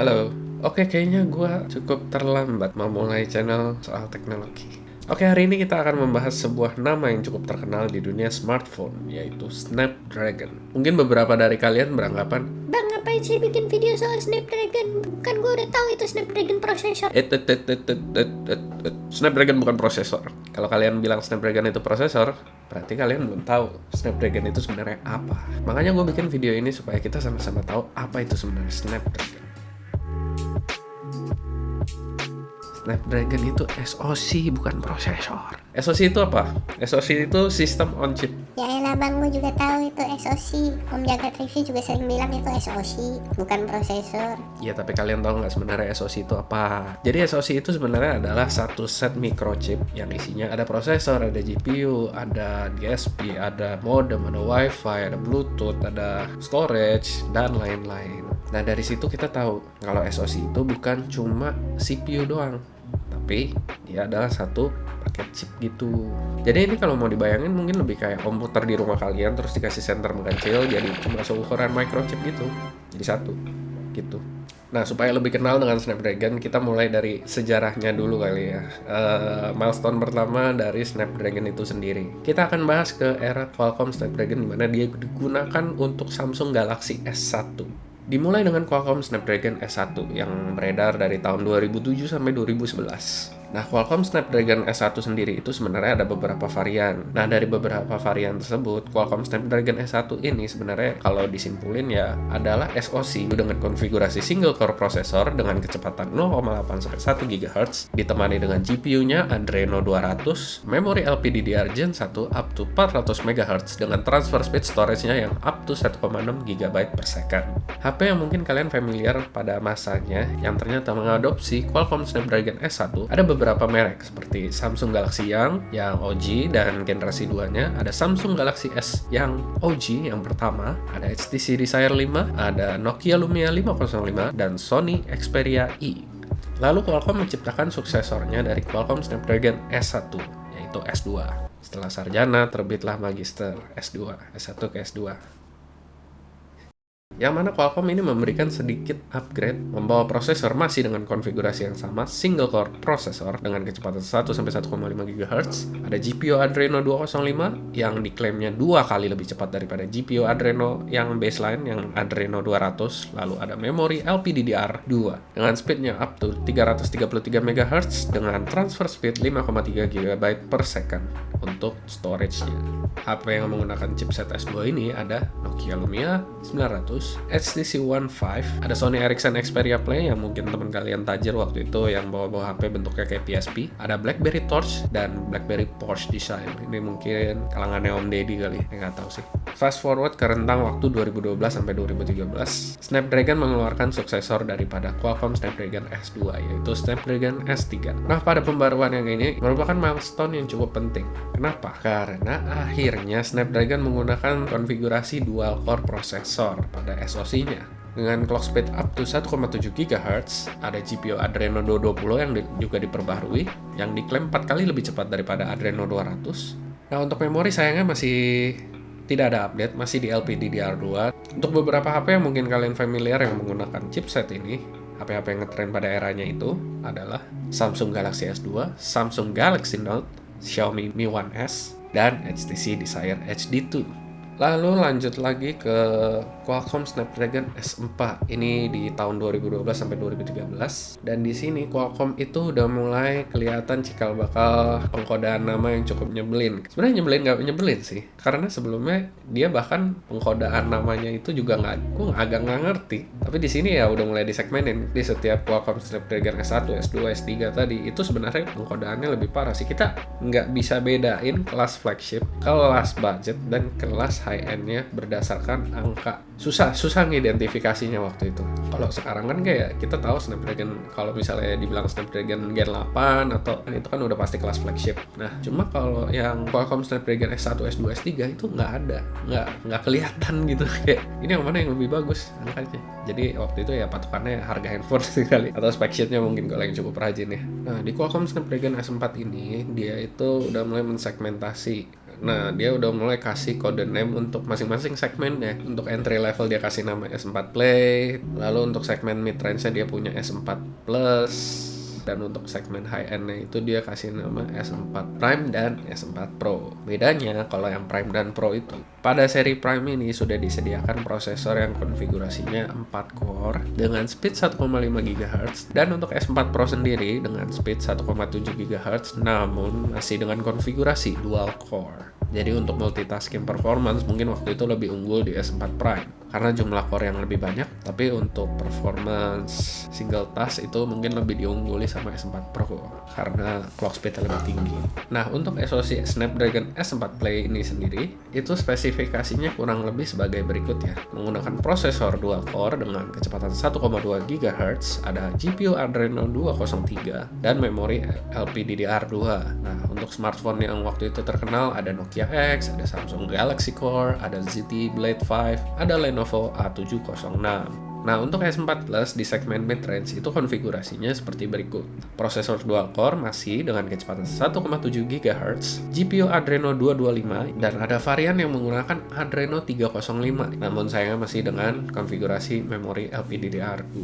Halo, oke kayaknya gue cukup terlambat memulai channel soal teknologi. Oke, hari ini kita akan membahas sebuah nama yang cukup terkenal di dunia smartphone, yaitu Snapdragon. Mungkin beberapa dari kalian beranggapan, Bang, ngapain sih bikin video soal Snapdragon? Kan gue udah tahu itu Snapdragon prosesor. Snapdragon bukan prosesor. Kalau kalian bilang Snapdragon itu prosesor, berarti kalian belum tahu Snapdragon itu sebenarnya apa. Makanya gue bikin video ini supaya kita sama-sama tahu apa itu sebenarnya Snapdragon. Snapdragon itu SoC bukan prosesor. SoC itu apa? SoC itu System on Chip. Ya elah bang, gue juga tahu itu SoC. Om Jagat Review juga sering bilang itu SoC, bukan prosesor. Ya, tapi kalian tahu nggak sebenarnya SoC itu apa? Jadi SoC itu sebenarnya adalah satu set microchip yang isinya ada prosesor, ada GPU, ada DSP, ada modem, ada WiFi, ada Bluetooth, ada storage, dan lain-lain. Nah, dari situ kita tahu kalau SoC itu bukan cuma CPU doang, tapi dia adalah satu paket chip gitu. Jadi ini kalau mau dibayangin mungkin lebih kayak komputer di rumah kalian terus dikasih center mengecil jadi cuma seukuran microchip gitu. Jadi satu gitu. Nah, supaya lebih kenal dengan Snapdragon, kita mulai dari sejarahnya dulu kali ya. Milestone pertama dari Snapdragon itu sendiri. Kita akan bahas ke era Qualcomm Snapdragon di mana dia digunakan untuk Samsung Galaxy S1. Dimulai dengan Qualcomm Snapdragon S1 yang beredar dari tahun 2007 sampai 2011. Nah, Qualcomm Snapdragon S1 sendiri itu sebenarnya ada beberapa varian. Nah, dari beberapa varian tersebut, Qualcomm Snapdragon S1 ini sebenarnya kalau disimpulin ya adalah SoC dengan konfigurasi single core processor dengan kecepatan 0,8 sampai 1 GHz ditemani dengan GPU-nya Adreno 200, memori LPDDR Gen 1 up to 400 MHz dengan transfer speed storage-nya yang up to 1,6 GB per second. HP yang mungkin kalian familiar pada masanya yang ternyata mengadopsi Qualcomm Snapdragon S1 ada beberapa merek seperti Samsung Galaxy Young yang OG dan generasi 2-nya, ada Samsung Galaxy S yang OG yang pertama, ada HTC Desire 5, ada Nokia Lumia 505, dan Sony Xperia E. Lalu Qualcomm menciptakan suksesornya dari Qualcomm Snapdragon S1, yaitu S2. Setelah sarjana, terbitlah Magister S2, S1 ke S2. Yang mana Qualcomm ini memberikan sedikit upgrade, membawa prosesor masih dengan konfigurasi yang sama, single core prosesor dengan kecepatan 1-1,5 GHz, ada GPU Adreno 205 yang diklaimnya 2 kali lebih cepat daripada GPU Adreno yang baseline yang Adreno 200, lalu ada memori LPDDR2 dengan speednya up to 333 MHz dengan transfer speed 5,3 GB per second untuk storage-nya. HP yang menggunakan chipset S2 ini ada Nokia Lumia 900, HTC One 5, ada Sony Ericsson Xperia Play yang mungkin teman kalian tajir waktu itu yang bawa-bawa HP bentuknya kayak PSP, ada BlackBerry Torch dan BlackBerry Porsche Design. Ini mungkin kalangannya Om Deddy kali, nggak tahu sih. Fast forward ke rentang waktu 2012 sampai 2013, Snapdragon mengeluarkan suksesor daripada Qualcomm Snapdragon S2 yaitu Snapdragon S3. Nah, pada pembaruan yang ini merupakan milestone yang cukup penting. Kenapa? Karena akhirnya Snapdragon menggunakan konfigurasi dual core processor pada SoC-nya. Dengan clock speed up to 1,7 GHz, ada GPU Adreno 220 yang juga diperbaharui, yang diklaim 4 kali lebih cepat daripada Adreno 200. Nah, untuk memori sayangnya masih tidak ada update, masih di LPDDR2. Untuk beberapa HP yang mungkin kalian familiar yang menggunakan chipset ini, HP-HP yang ngetren pada eranya itu adalah Samsung Galaxy S2, Samsung Galaxy Note, Xiaomi Mi 1S, dan HTC Desire HD2. Lalu lanjut lagi ke Qualcomm Snapdragon S4. Ini di tahun 2012 sampai 2013. Dan di sini Qualcomm itu udah mulai kelihatan cikal bakal pengkodaan nama yang cukup nyebelin. Sebenarnya nyebelin nggak nyebelin sih, karena sebelumnya dia bahkan pengkodaan namanya itu juga gue agak nggak ngerti. Tapi di sini ya udah mulai disegmenin. Di setiap Qualcomm Snapdragon S1, S2, S3 tadi itu sebenarnya pengkodaannya lebih parah sih. Kita nggak bisa bedain kelas flagship, kelas budget, dan kelas high-end-nya berdasarkan angka. Susah ngidentifikasinya waktu itu. Kalau sekarang kan kayak kita tahu Snapdragon, kalau misalnya dibilang Snapdragon Gen 8 atau itu kan udah pasti kelas flagship. Nah, cuma kalau yang Qualcomm Snapdragon S1, S2, S3 itu nggak ada, nggak kelihatan gitu kayak ini yang mana yang lebih bagus angkanya. Jadi waktu itu ya patokannya harga handphone sekali atau spec sheet-nya mungkin kalau yang cukup rajin ya. Nah, di Qualcomm Snapdragon S4 ini dia itu udah mulai mensegmentasi Nah, dia udah mulai kasih kode name untuk masing-masing segmennya. Untuk entry level dia kasih nama S4 Play, lalu untuk segmen mid range-nya dia punya S4 Plus, dan untuk segmen high end-nya itu dia kasih nama S4 Prime dan S4 Pro. Bedanya kalau yang Prime dan Pro itu, pada seri Prime ini sudah disediakan prosesor yang konfigurasinya 4 core dengan speed 1,5 GHz, dan untuk S4 Pro sendiri dengan speed 1,7 GHz namun masih dengan konfigurasi dual core. Jadi untuk multitasking performance mungkin waktu itu lebih unggul di S4 Prime karena jumlah core yang lebih banyak, tapi untuk performance single task itu mungkin lebih diungguli sama S4 Pro karena clock speed lebih tinggi. Nah, untuk SoC Snapdragon S4 Play ini sendiri itu spesifikasinya kurang lebih sebagai berikut ya. Menggunakan prosesor dual core dengan kecepatan 1,2 GHz, ada GPU Adreno 203 dan memori LPDDR2. Nah, untuk smartphone yang waktu itu terkenal ada Nokia X, ada Samsung Galaxy Core, ada ZTE Blade 5, ada Lenovo A706. Nah, untuk S4 Plus di segmen mid-range itu konfigurasinya seperti berikut. Prosesor dual-core masih dengan kecepatan 1,7 GHz, GPU Adreno 225, dan ada varian yang menggunakan Adreno 305, namun sayangnya masih dengan konfigurasi memori LPDDR2.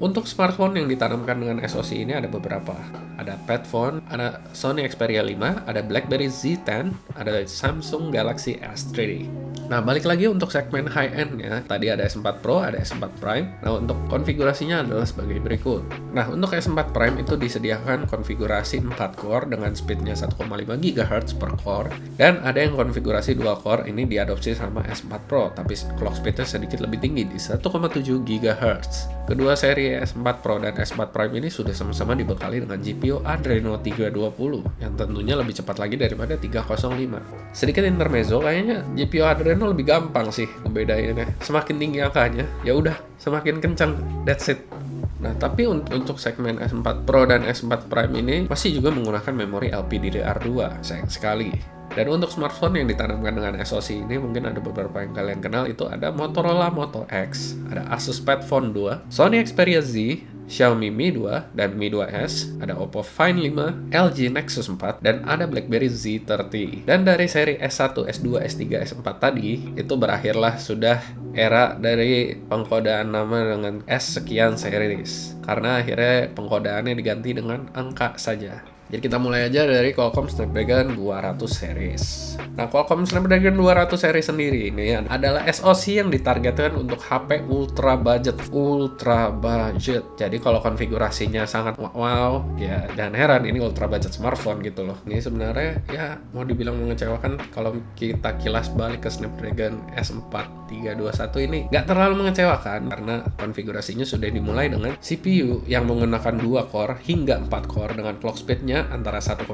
Untuk smartphone yang ditanamkan dengan SoC ini ada beberapa. Ada Padfone, ada Sony Xperia 5, ada BlackBerry Z10, ada Samsung Galaxy S3. Nah, balik lagi untuk segmen high-end ya. Tadi ada S4 Pro, ada S4 Prime. Nah, untuk konfigurasinya adalah sebagai berikut. Nah, untuk S4 Prime itu disediakan konfigurasi 4 core dengan speednya 1,5 GHz per core. Dan ada yang konfigurasi dual core, ini diadopsi sama S4 Pro, tapi clock speednya sedikit lebih tinggi di 1,7 GHz. Kedua seri S4 Pro dan S4 Prime ini sudah sama-sama dibekali dengan GPU Adreno 320 yang tentunya lebih cepat lagi daripada 305. Sedikit intermezzo, kayaknya GPU Adreno lebih gampang sih ngebedainnya. Semakin tinggi angkanya, ya udah semakin kencang. That's it. Nah, tapi untuk segmen S4 Pro dan S4 Prime ini masih juga menggunakan memori LPDDR2. Sayang sekali. Dan untuk smartphone yang ditanamkan dengan SoC ini mungkin ada beberapa yang kalian kenal, itu ada Motorola Moto X, ada Asus Padfone 2, Sony Xperia Z, Xiaomi Mi 2 dan Mi 2S, ada Oppo Find 5, LG Nexus 4, dan ada BlackBerry Z30. Dan dari seri S1, S2, S3, S4 tadi, itu berakhirlah sudah era dari pengkodaan nama dengan S sekian series. Karena akhirnya pengkodaannya diganti dengan angka saja. Jadi kita mulai aja dari Qualcomm Snapdragon 200 series. Nah, Qualcomm Snapdragon 200 series sendiri ini adalah SoC yang ditargetkan untuk HP ultra budget. Jadi kalau konfigurasinya sangat wow, ya jangan heran ini ultra budget smartphone gitu loh. Ini sebenarnya ya mau dibilang mengecewakan kalau kita kilas balik ke Snapdragon S4 321 ini nggak terlalu mengecewakan karena konfigurasinya sudah dimulai dengan CPU yang menggunakan 2 core hingga 4 core dengan clock speednya antara 1,1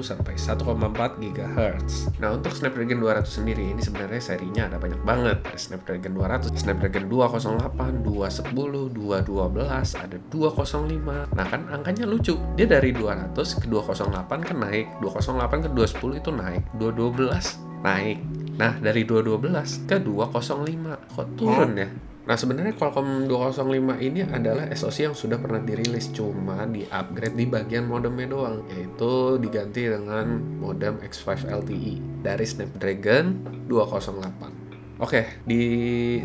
sampai 1,4 GHz. Nah, untuk Snapdragon 200 sendiri ini sebenarnya serinya ada banyak banget. Ada Snapdragon 200, Snapdragon 208, 210, 212, ada 205. Nah, kan angkanya lucu. Dia dari 200 ke 208 kan naik, 208 ke 210 itu naik, 212 naik. Nah, dari 212 ke 205 kok turun ya? Nah, sebenarnya Qualcomm 205 ini adalah SoC yang sudah pernah dirilis, cuma di-upgrade di bagian modemnya doang, yaitu diganti dengan modem X5 LTE dari Snapdragon 208. Oke, di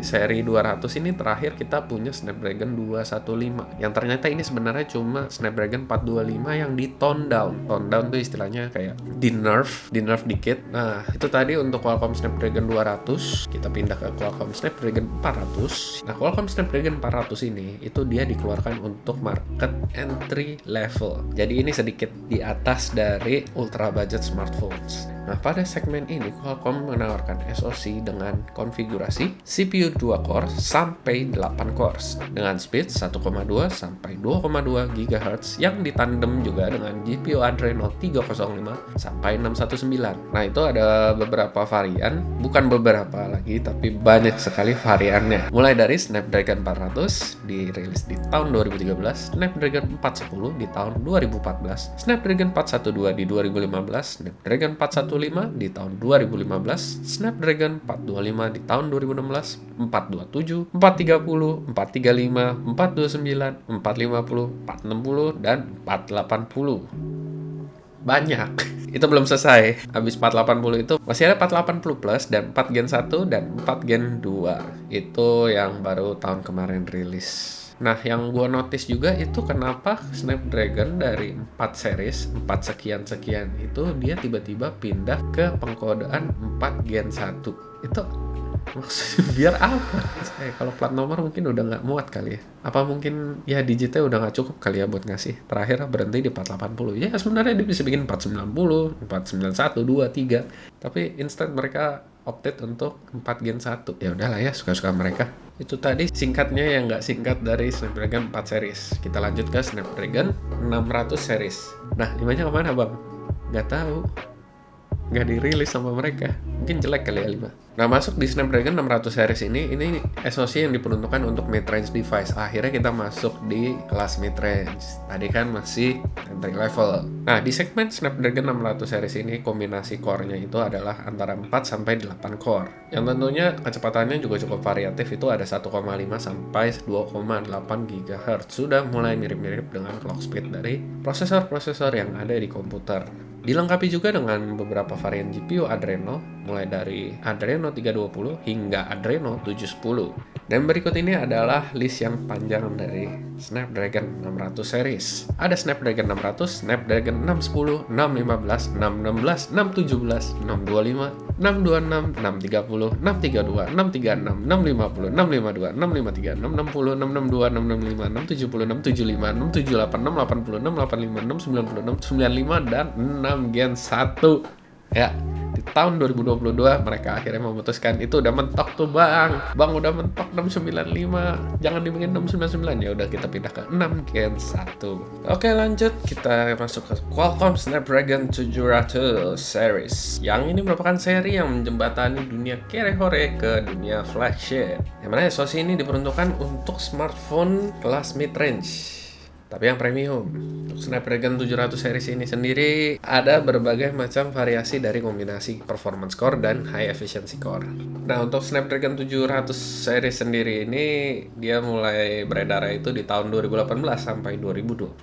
seri 200 ini terakhir kita punya Snapdragon 215 yang ternyata ini sebenarnya cuma Snapdragon 425 yang di tone down. Tone down tuh istilahnya kayak di nerf dikit. Nah, itu tadi untuk Qualcomm Snapdragon 200. Kita pindah ke Qualcomm Snapdragon 400. Nah, Qualcomm Snapdragon 400 ini itu dia dikeluarkan untuk market entry level. Jadi ini sedikit di atas dari ultra budget smartphones. Nah, pada segmen ini Qualcomm menawarkan SoC dengan konfigurasi CPU 2 core sampai 8 cores dengan speed 1,2 sampai 2,2 GHz yang ditandem juga dengan GPU Adreno 305 sampai 619. Nah, itu ada beberapa varian, bukan beberapa lagi tapi banyak sekali variannya. Mulai dari Snapdragon 400 dirilis di tahun 2013, Snapdragon 410 di tahun 2014, Snapdragon 412 di 2015, Snapdragon 415 di tahun 2015, Snapdragon 425 di tahun 2016, 427, 430, 435, 429, 450, 460, dan 480. Banyak. itu belum selesai. Habis 480 itu masih ada 480 Plus dan 4 Gen 1 dan 4 Gen 2. Itu yang baru tahun kemarin rilis. Nah, yang gue notice juga itu kenapa Snapdragon dari 4 series, 4 sekian-sekian itu dia tiba-tiba pindah ke pengkodean 4 Gen 1. Itu maksudnya biar apa? Kalau plat nomor mungkin udah nggak muat kali ya. Apa mungkin ya digitnya udah nggak cukup kali ya buat ngasih. Terakhir berhenti di 480. Ya sebenarnya dia bisa bikin 490, 491, 2, 3. Tapi instead mereka opted untuk 4 Gen 1. Ya udahlah ya, suka-suka mereka. Itu tadi singkatnya yang nggak singkat dari Snapdragon 4 series. Kita lanjut ke Snapdragon 600 series. Nah, 5-nya kemana bang? Nggak tahu. Nggak dirilis sama mereka. Mungkin jelek kali ya 5. Nah, masuk di Snapdragon 600 series ini SoC yang diperuntukkan untuk mid-range device. Akhirnya kita masuk di kelas mid-range. Tadi kan masih entry level. Nah, di segmen Snapdragon 600 series ini kombinasi core-nya itu adalah antara 4 sampai 8 core. Yang tentunya kecepatannya juga cukup variatif, itu ada 1,5 sampai 2,8 GHz. Sudah mulai mirip-mirip dengan clock speed dari prosesor-prosesor yang ada di komputer. Dilengkapi juga dengan beberapa varian GPU Adreno, mulai dari Adreno 320 hingga Adreno 710. Dan berikut ini adalah list yang panjang dari Snapdragon 600 series. Ada Snapdragon 600, Snapdragon 610, 615, 616, 617, 625, 626, 630, 632, 636, 650, 652, 653, 660, 662, 665, 670, 675, 678, 680, 685, 690, 695, dan 6 Gen 1. Ya, di tahun 2022 mereka akhirnya memutuskan itu udah mentok tuh bang udah mentok 695, jangan dibikin 699. Ya udah kita pindah ke 6 Gen 1. Oke, lanjut kita masuk ke Qualcomm Snapdragon 700 series. Yang ini merupakan seri yang menjembatani dunia kere-hore ke dunia flagship, yang mana SoC ini diperuntukkan untuk smartphone kelas mid-range tapi yang premium. Untuk Snapdragon 700 series ini sendiri ada berbagai macam variasi dari kombinasi performance core dan high efficiency core. Nah, untuk Snapdragon 700 series sendiri ini dia mulai beredar itu di tahun 2018 sampai 2022.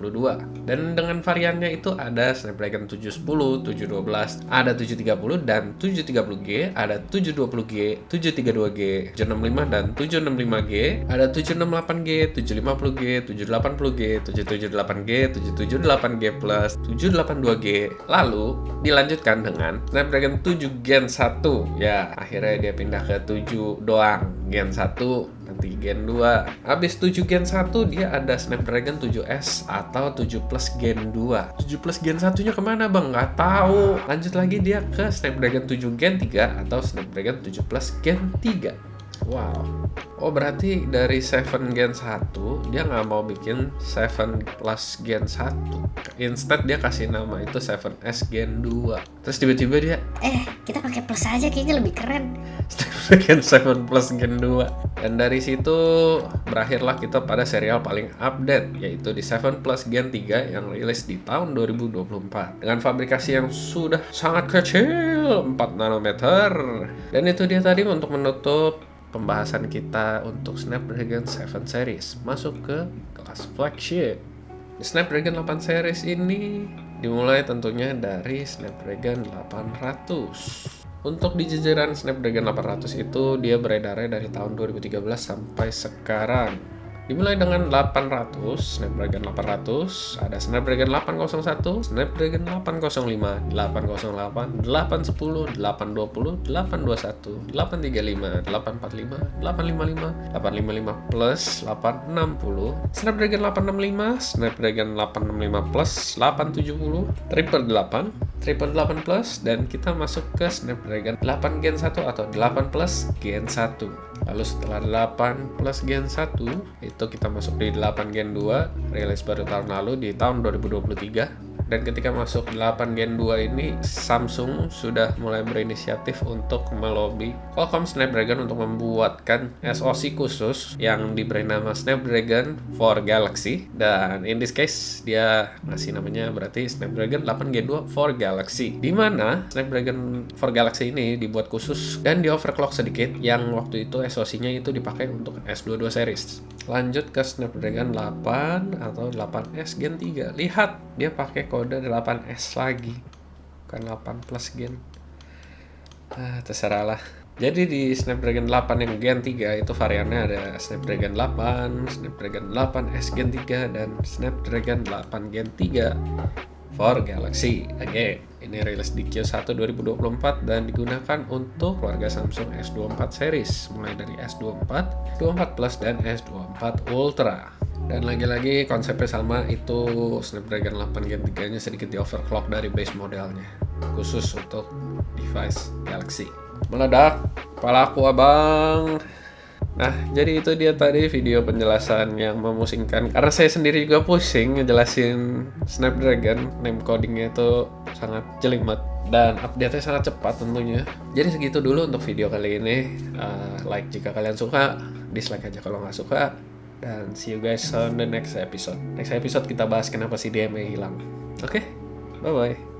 Dan dengan variannya itu ada Snapdragon 710, 712, ada 730 dan 730G, ada 720G, 732G, 765 dan 765G, ada 768G, 750G, 780G, 778G, 778G Plus, 782G. Lalu dilanjutkan dengan Snapdragon 7 Gen 1. Ya, akhirnya dia pindah ke 7 doang. Gen 1, nanti Gen 2. Habis 7 Gen 1 dia ada Snapdragon 7S atau 7 Plus Gen 2. 7 Plus Gen 1-nya kemana bang? Nggak tahu. Lanjut lagi dia ke Snapdragon 7 Gen 3 atau Snapdragon 7 Plus Gen 3. Wow. Oh, berarti dari 7 Gen 1 dia nggak mau bikin 7 Plus Gen 1. Instead dia kasih nama itu 7S Gen 2. Terus tiba-tiba dia kita pakai plus aja kayaknya lebih keren. Snapdragon 7 Plus Gen 2. Dan dari situ berakhirlah kita pada serial paling update, yaitu di 7 Plus Gen 3 yang rilis di tahun 2024 dengan fabrikasi yang sudah sangat kecil, 4 nanometer. Dan itu dia tadi untuk menutup pembahasan kita untuk Snapdragon 7 series. Masuk ke kelas flagship. Snapdragon 8 series ini dimulai tentunya dari Snapdragon 800. Untuk di jajaran Snapdragon 800 itu dia beredarnya dari tahun 2013 sampai sekarang. Dimulai dengan 800, Snapdragon 800, ada Snapdragon 801, Snapdragon 805, 808, 810, 820, 821, 835, 845, 855, 855 Plus, 860, Snapdragon 865, Snapdragon 865 Plus, 870, 888, 888 Plus, dan kita masuk ke Snapdragon 8 Gen 1 atau 8 Plus Gen 1. Lalu setelah 8 Plus Gen 1 itu kita masuk di 8 Gen 2, rilis baru tahun lalu di tahun 2023. Dan ketika masuk 8 Gen 2 ini, Samsung sudah mulai berinisiatif untuk melobi Qualcomm Snapdragon untuk membuatkan SoC khusus yang diberi nama Snapdragon for Galaxy. Dan in this case, dia ngasih namanya berarti Snapdragon 8 Gen 2 for Galaxy. Dimana Snapdragon for Galaxy ini dibuat khusus dan di overclock sedikit, yang waktu itu SoC-nya itu dipakai untuk S22 series. Lanjut ke Snapdragon 8 atau 8S Gen 3. Lihat, dia pakai kode 8S lagi. bukan 8 plus Gen. Terserah lah. Jadi di Snapdragon 8 yang Gen 3 itu variannya ada Snapdragon 8, Snapdragon 8S Gen 3, dan Snapdragon 8 Gen 3 for Galaxy. Again, ini rilis di Q1 2024 dan digunakan untuk keluarga Samsung S24 series, mulai dari S24, S24 Plus, dan S24 Ultra. Dan lagi-lagi konsepnya sama, itu Snapdragon 8 Gen 3-nya sedikit di overclock dari base modelnya, khusus untuk device Galaxy. Meledak, kepala aku abang. Nah, jadi itu dia tadi video penjelasan yang memusingkan, karena saya sendiri juga pusing ngejelasin Snapdragon. Name codingnya itu sangat jelimet dan update-nya sangat cepat tentunya. Jadi segitu dulu untuk video kali ini. Like jika kalian suka, dislike aja kalau nggak suka. Dan see you guys on the next episode. Next episode kita bahas kenapa si DMA hilang. Oke, bye-bye.